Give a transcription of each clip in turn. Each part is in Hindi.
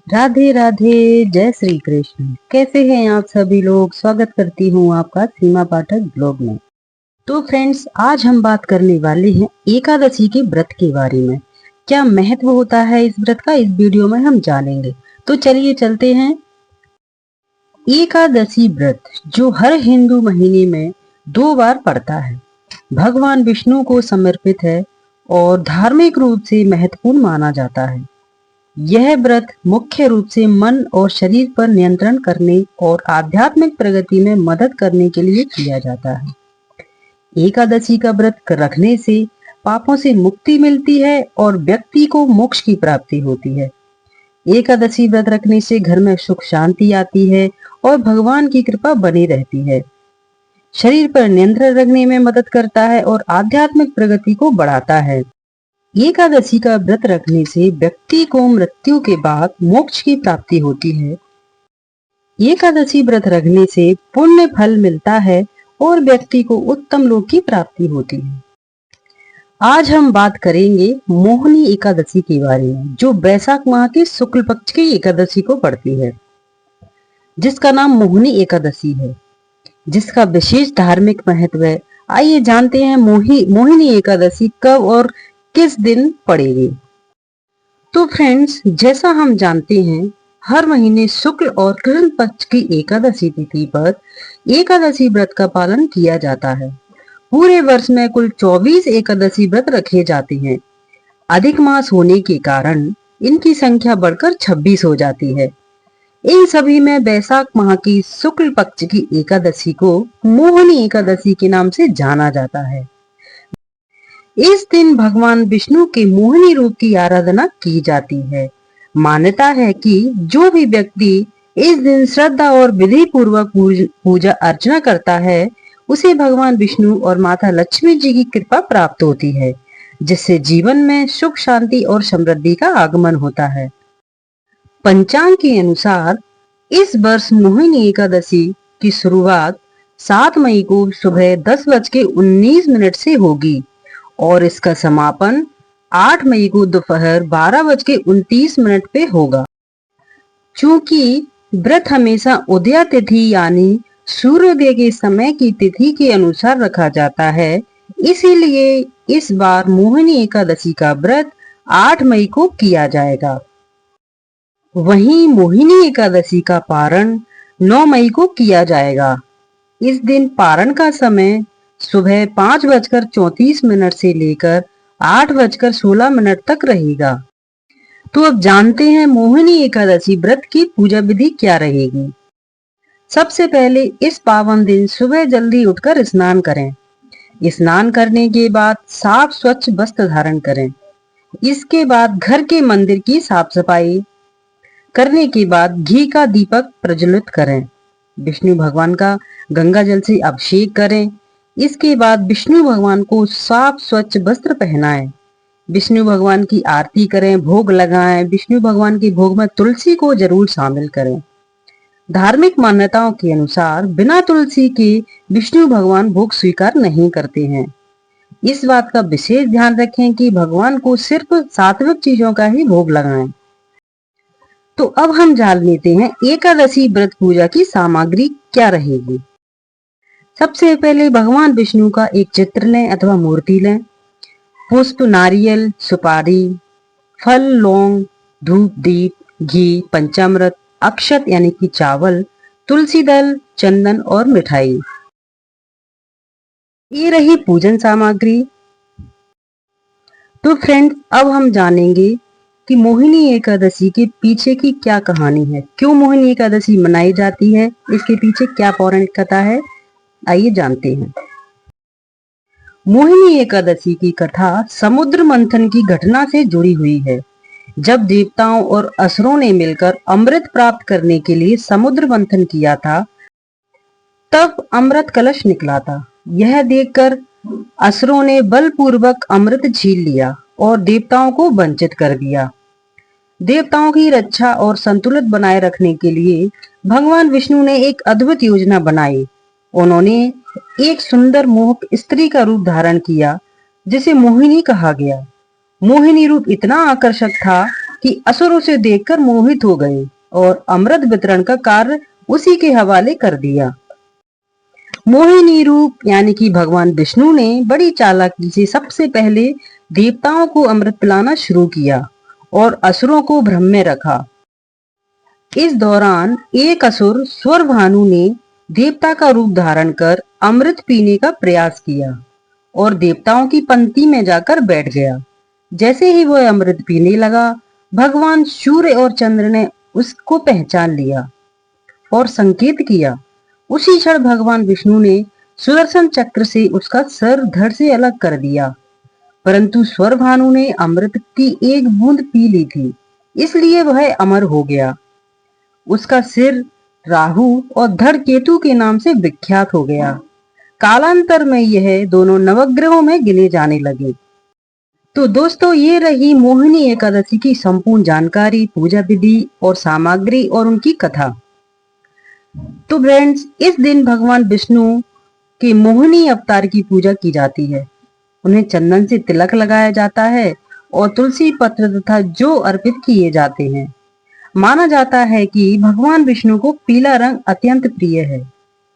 राधे राधे, जय श्री कृष्ण। कैसे हैं आप सभी लोग। स्वागत करती हूँ आपका सीमा पाठक ब्लॉग में। तो फ्रेंड्स, आज हम बात करने वाले हैं एकादशी के व्रत के बारे में। क्या महत्व होता है इस व्रत का, इस वीडियो में हम जानेंगे। तो चलिए चलते हैं। एकादशी व्रत जो हर हिंदू महीने में 2 बार पड़ता है, भगवान विष्णु को समर्पित है और धार्मिक रूप से महत्वपूर्ण माना जाता है। यह व्रत मुख्य रूप से मन और शरीर पर नियंत्रण करने और आध्यात्मिक प्रगति में मदद करने के लिए किया जाता है। एकादशी का व्रत रखने से पापों से मुक्ति मिलती है और व्यक्ति को मोक्ष की प्राप्ति होती है। एकादशी व्रत रखने से घर में सुख शांति आती है और भगवान की कृपा बनी रहती है। शरीर पर नियंत्रण रखने में मदद करता है और आध्यात्मिक प्रगति को बढ़ाता है। एकादशी का व्रत रखने से व्यक्ति को मृत्यु के बाद मोक्ष की प्राप्ति होती है। एकादशी व्रत रखने से पुण्य फल मिलता है और व्यक्ति को उत्तम लोक की प्राप्ति होती है। आज हम बात करेंगे मोहिनी एकादशी के बारे में, जो वैशाख माह के शुक्ल पक्ष की एकादशी को पड़ती है, जिसका नाम मोहिनी एकादशी है, जिसका विशेष धार्मिक महत्व है। आइए जानते हैं मोहिनी एकादशी कब और किस दिन पड़ेगी। तो फ्रेंड्स, जैसा हम जानते हैं, हर महीने शुक्ल और कृष्ण पक्ष की एकादशी तिथि पर एकादशी व्रत का पालन किया जाता है। पूरे वर्ष में कुल 24 एकादशी व्रत रखे जाते हैं। अधिक मास होने के कारण इनकी संख्या बढ़कर 26 हो जाती है। इन सभी में वैशाख माह की शुक्ल पक्ष की एकादशी को मोहिनी एकादशी के नाम से जाना जाता है। इस दिन भगवान विष्णु के मोहिनी रूप की आराधना की जाती है। मान्यता है कि जो भी व्यक्ति इस दिन श्रद्धा और विधि पूर्वक पूजा अर्चना करता है, उसे भगवान विष्णु और माता लक्ष्मी जी की कृपा प्राप्त होती है, जिससे जीवन में सुख शांति और समृद्धि का आगमन होता है। पंचांग के अनुसार इस वर्ष मोहिनी एकादशी की शुरुआत 7 मई को सुबह 10:19 से होगी और इसका समापन 8 मई को दोपहर 12:29 पे होगा। चूंकि व्रत हमेशा उदया तिथि यानी सूर्योदय के समय की तिथि के अनुसार रखा जाता है, इसीलिए इस बार मोहिनी एकादशी का व्रत 8 मई को किया जाएगा। वहीं मोहिनी एकादशी का पारण 9 मई को किया जाएगा। इस दिन पारण का समय सुबह 5:34 से लेकर 8:16 तक रहेगा। तो अब जानते हैं मोहिनी एकादशी व्रत की पूजा विधि क्या रहेगी। सबसे पहले इस पावन दिन सुबह जल्दी उठकर स्नान करें। स्नान करने के बाद साफ स्वच्छ वस्त्र धारण करें। इसके बाद घर के मंदिर की साफ सफाई करने के बाद घी का दीपक प्रज्वलित करें। विष्णु भगवान का गंगा जल से अभिषेक करें। इसके बाद विष्णु भगवान को साफ स्वच्छ वस्त्र पहनाएं। विष्णु भगवान की आरती करें, भोग लगाएं। विष्णु भगवान के भोग में तुलसी को जरूर शामिल करें। धार्मिक मान्यताओं के अनुसार बिना तुलसी के विष्णु भगवान भोग स्वीकार नहीं करते हैं। इस बात का विशेष ध्यान रखें कि भगवान को सिर्फ सात्विक चीजों का ही भोग लगाएं। तो अब हम जान लेते हैं एकादशी व्रत पूजा की सामग्री क्या रहेगी। सबसे पहले भगवान विष्णु का एक चित्र लें अथवा मूर्ति लें। पुष्प, नारियल, सुपारी, फल, लौंग, धूप, दीप, घी, पंचामृत, अक्षत यानी कि चावल, तुलसी दल, चंदन और मिठाई। ये रही पूजन सामग्री। तो फ्रेंड्स, अब हम जानेंगे कि मोहिनी एकादशी के पीछे की क्या कहानी है, क्यों मोहिनी एकादशी मनाई जाती है, इसके पीछे क्या पौराणिक कथा है। आइए जानते हैं। मोहिनी एकादशी की कथा समुद्र मंथन की घटना से जुड़ी हुई है। जब देवताओं और असुरों ने मिलकर अमृत प्राप्त करने के लिए समुद्र मंथन किया था, तब अमृत कलश निकला था। यह देखकर असुरों ने बलपूर्वक अमृत छीन लिया और देवताओं को वंचित कर दिया। देवताओं की रक्षा और संतुलित बनाए रखने के लिए भगवान विष्णु ने एक अद्भुत योजना बनाई। उन्होंने एक सुंदर मोहक स्त्री का रूप धारण किया, जिसे मोहिनी कहा गया। मोहिनी रूप इतना आकर्षक था कि असुर उसे देखकर मोहित हो गए और अमृत वितरण का कार्य उसी के हवाले कर दिया। मोहिनी रूप यानी कि भगवान विष्णु ने बड़ी चालाकी से सबसे पहले देवताओं को अमृत पिलाना शुरू किया और असुरों को भ्रम में रखा। इस दौरान एक असुर स्वरभानु ने देवता का रूप धारण कर अमृत पीने का प्रयास किया और देवताओं की पंक्ति में जाकर बैठ गया। जैसे ही वह अमृत पीने लगा, भगवान सूर्य और चंद्र ने उसको पहचान लिया और संकेत किया। उसी क्षण भगवान विष्णु ने सुदर्शन चक्र से उसका सर धड़ से अलग कर दिया, परंतु स्वरभानु ने अमृत की एक बूंद पी ली थी, इसलिए वह अमर हो गया। उसका सिर राहु और धड़ केतु के नाम से विख्यात हो गया। कालांतर में यह दोनों नवग्रहों में गिने जाने लगे। तो दोस्तों, ये रही मोहिनी एकादशी की संपूर्ण जानकारी, पूजा विधि और सामग्री और उनकी कथा। तो फ्रेंड्स, इस दिन भगवान विष्णु के मोहिनी अवतार की पूजा की जाती है। उन्हें चंदन से तिलक लगाया जाता है और तुलसी पत्र तथा जौ अर्पित किए जाते हैं। माना जाता है कि भगवान विष्णु को पीला रंग अत्यंत प्रिय है,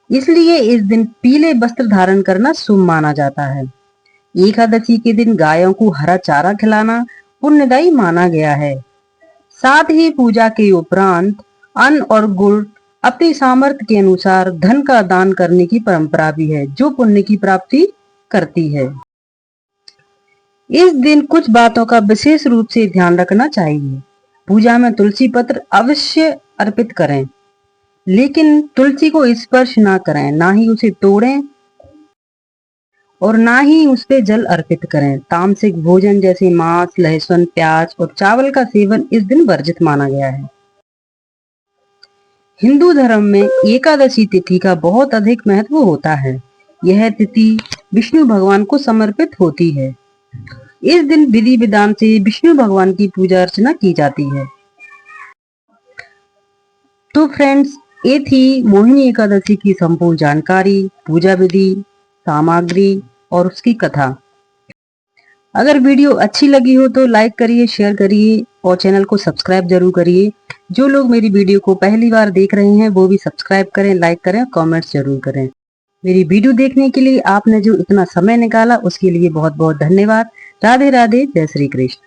इसलिए इस दिन पीले वस्त्र धारण करना शुभ माना जाता है। एकादशी के दिन गायों को हरा चारा खिलाना पुण्यदायी माना गया है। साथ ही पूजा के उपरांत अन्न और गुड़ अपनी सामर्थ्य के अनुसार धन का दान करने की परंपरा भी है, जो पुण्य की प्राप्ति करती है। इस दिन कुछ बातों का विशेष रूप से ध्यान रखना चाहिए। पूजा में तुलसी पत्र अवश्य अर्पित करें, लेकिन तुलसी को स्पर्श ना करें, ना ही उसे तोड़ें और ना ही उस पे जल अर्पित करें। तामसिक भोजन जैसे मांस, लहसुन, प्याज और चावल का सेवन इस दिन वर्जित माना गया है। हिंदू धर्म में एकादशी तिथि का बहुत अधिक महत्व होता है। यह तिथि विष्णु भगवान को समर्पित होती है। इस दिन विधि विधान से विष्णु भगवान की पूजा अर्चना की जाती है। तो फ्रेंड्स, ये थी मोहिनी एकादशी की संपूर्ण जानकारी, पूजा विधि, सामग्री और उसकी कथा। अगर वीडियो अच्छी लगी हो तो लाइक करिए, शेयर करिए और चैनल को सब्सक्राइब जरूर करिए। जो लोग मेरी वीडियो को पहली बार देख रहे हैं वो भी सब्सक्राइब करें, लाइक करें, कमेंट्स जरूर करें। मेरी वीडियो देखने के लिए आपने जो इतना समय निकाला उसके लिए बहुत बहुत धन्यवाद। राधे राधे, जय श्री कृष्ण।